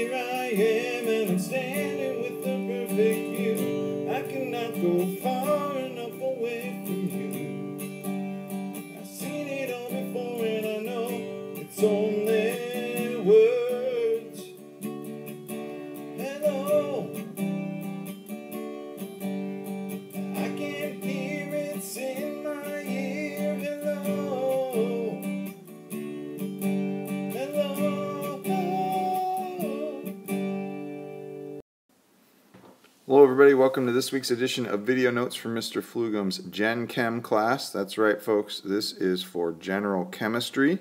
here I am, and I'm standing with a perfect view. I cannot go far enough away from you. I've seen it all before, and I know it's only words. Hello, I can hear it's in my ear. Hello, hello. Hello everybody, welcome to this week's edition of Video Notes from Mr. Flugum's Gen Chem class. That's right folks, this is for general chemistry.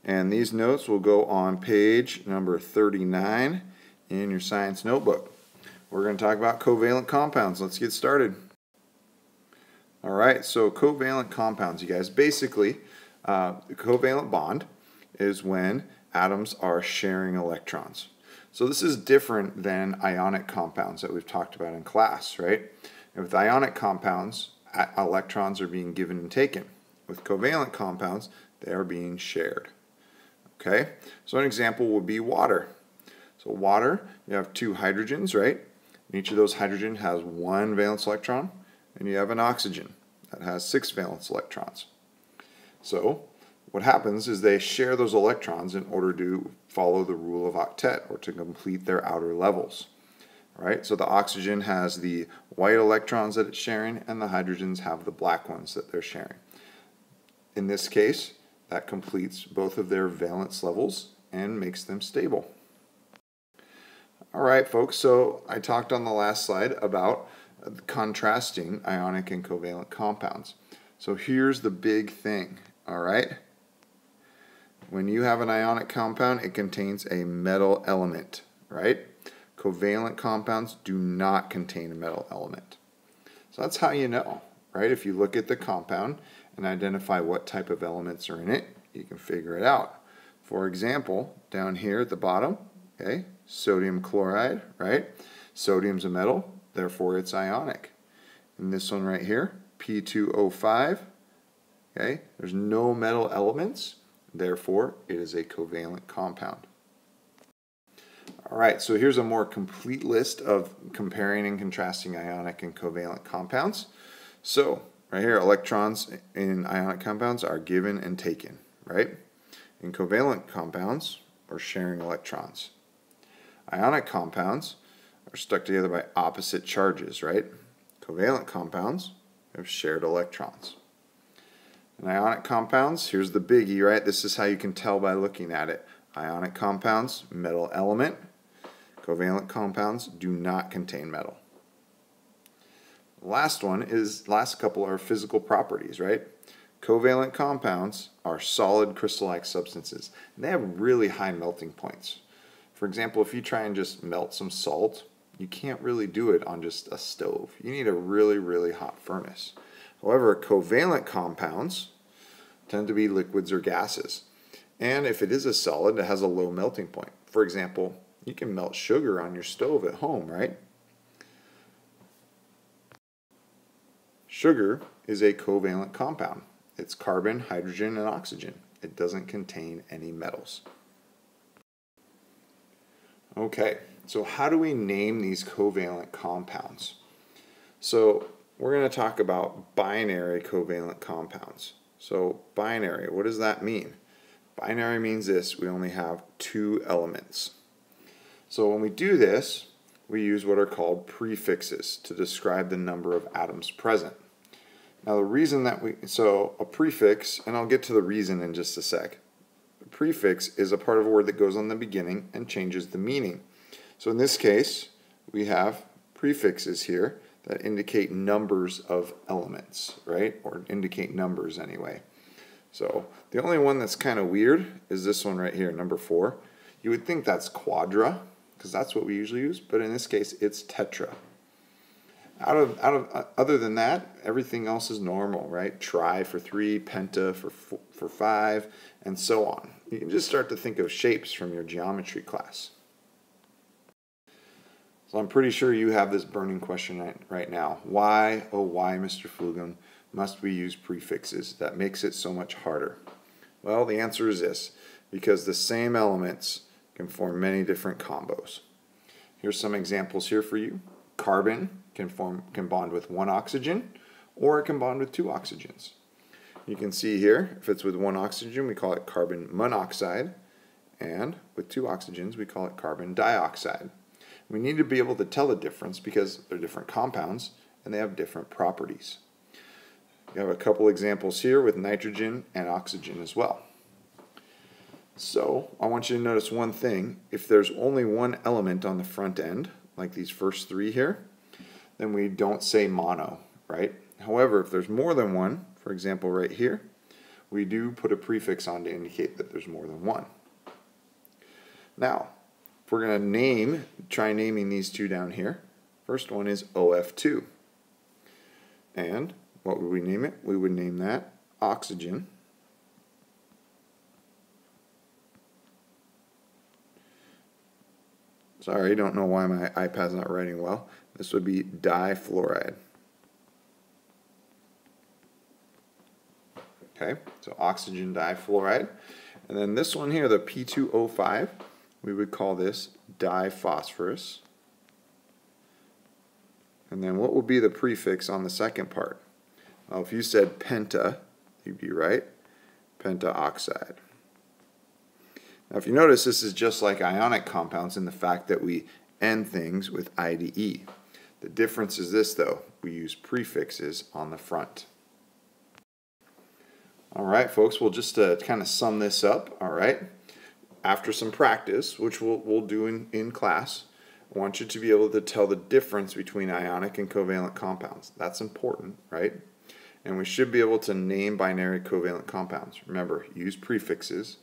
And these notes will go on page number 39 in your science notebook. We're going to talk about covalent compounds. Let's get started. Alright, so covalent compounds, you guys. Basically, a covalent bond is when atoms are sharing electrons. So this is different than ionic compounds that we've talked about in class, right? And with ionic compounds, electrons are being given and taken. With covalent compounds, they are being shared. Okay? So an example would be water. So water, you have two hydrogens, right? And each of those hydrogen has one valence electron, and you have an oxygen that has 6 valence electrons. So what happens is they share those electrons in order to follow the rule of octet, or to complete their outer levels. Right? So the oxygen has the white electrons that it's sharing, and the hydrogens have the black ones that they're sharing. In this case, that completes both of their valence levels and makes them stable. Alright folks, so I talked on the last slide about contrasting ionic and covalent compounds. So here's the big thing, alright? When you have an ionic compound, it contains a metal element, right? Covalent compounds do not contain a metal element. So that's how you know, right? If you look at the compound and identify what type of elements are in it, you can figure it out. For example, down here at the bottom, okay, sodium chloride, right? Sodium's a metal, therefore it's ionic. And this one right here, P2O5, okay, there's no metal elements, therefore it is a covalent compound. Alright, so here's a more complete list of comparing and contrasting ionic and covalent compounds. So, right here, electrons in ionic compounds are given and taken, right? In covalent compounds, we're sharing electrons. Ionic compounds are stuck together by opposite charges, right? Covalent compounds have shared electrons. In ionic compounds, here's the biggie, right? This is how you can tell by looking at it. Ionic compounds, metal element. Covalent compounds do not contain metal. The last couple are physical properties, right? Covalent compounds are solid crystal-like substances, and they have really high melting points. For example, if you try and just melt some salt, you can't really do it on just a stove. You need a really, really hot furnace. However, covalent compounds tend to be liquids or gases. And if it is a solid, it has a low melting point. For example, you can melt sugar on your stove at home, right? Sugar is a covalent compound. It's carbon, hydrogen, and oxygen. It doesn't contain any metals. Okay, so how do we name these covalent compounds? So we're going to talk about binary covalent compounds. So binary, what does that mean? Binary means this: we only have 2 elements. So when we do this, we use what are called prefixes to describe the number of atoms present. Now the reason that so a prefix, and I'll get to the reason in just a sec. A prefix is a part of a word that goes on the beginning and changes the meaning. So in this case, we have prefixes here that indicate numbers of elements, right? Or indicate numbers anyway. So the only one that's kind of weird is this one right here, number 4. You would think that's quadra, because that's what we usually use, but in this case it's tetra. Other than that, everything else is normal, right? Tri for 3, penta for 5, and so on. You can just start to think of shapes from your geometry class. So I'm pretty sure you have this burning question right now. Why, oh why, Mr. Flugum, must we use prefixes? That makes it so much harder. Well, the answer is this: because the same elements can form many different combos. Here's some examples here for you. Carbon can bond with one oxygen, or it can bond with two oxygens. You can see here, if it's with one oxygen, we call it carbon monoxide, and with two oxygens, we call it carbon dioxide. We need to be able to tell the difference because they're different compounds and they have different properties. We have a couple examples here with nitrogen and oxygen as well. So I want you to notice one thing. If there's only one element on the front end, like these first three here, then we don't say mono, right? However, if there's more than one, for example right here, we do put a prefix on to indicate that there's more than one. Now, if we're going to try naming these two down here, first one is OF2. And what would we name it? We would name that oxygen. Sorry, don't know why my iPad's not writing well. This would be difluoride. Okay, so oxygen difluoride. And then this one here, the P2O5, we would call this diphosphorus. And then what would be the prefix on the second part? Well, if you said penta, you'd be right, pentaoxide. Now if you notice, this is just like ionic compounds in the fact that we end things with IDE. The difference is this though, we use prefixes on the front. Alright folks, we'll just kind of sum this up, alright? After some practice, which we'll do in class, I want you to be able to tell the difference between ionic and covalent compounds. That's important, right? And we should be able to name binary covalent compounds. Remember, use prefixes,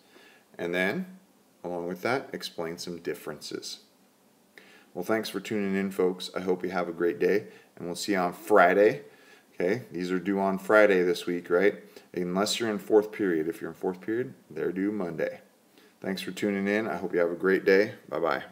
and then, along with that, explain some differences. Well, thanks for tuning in, folks. I hope you have a great day, and we'll see you on Friday. Okay, these are due on Friday this week, right? Unless you're in fourth period. If you're in fourth period, they're due Monday. Thanks for tuning in. I hope you have a great day. Bye-bye.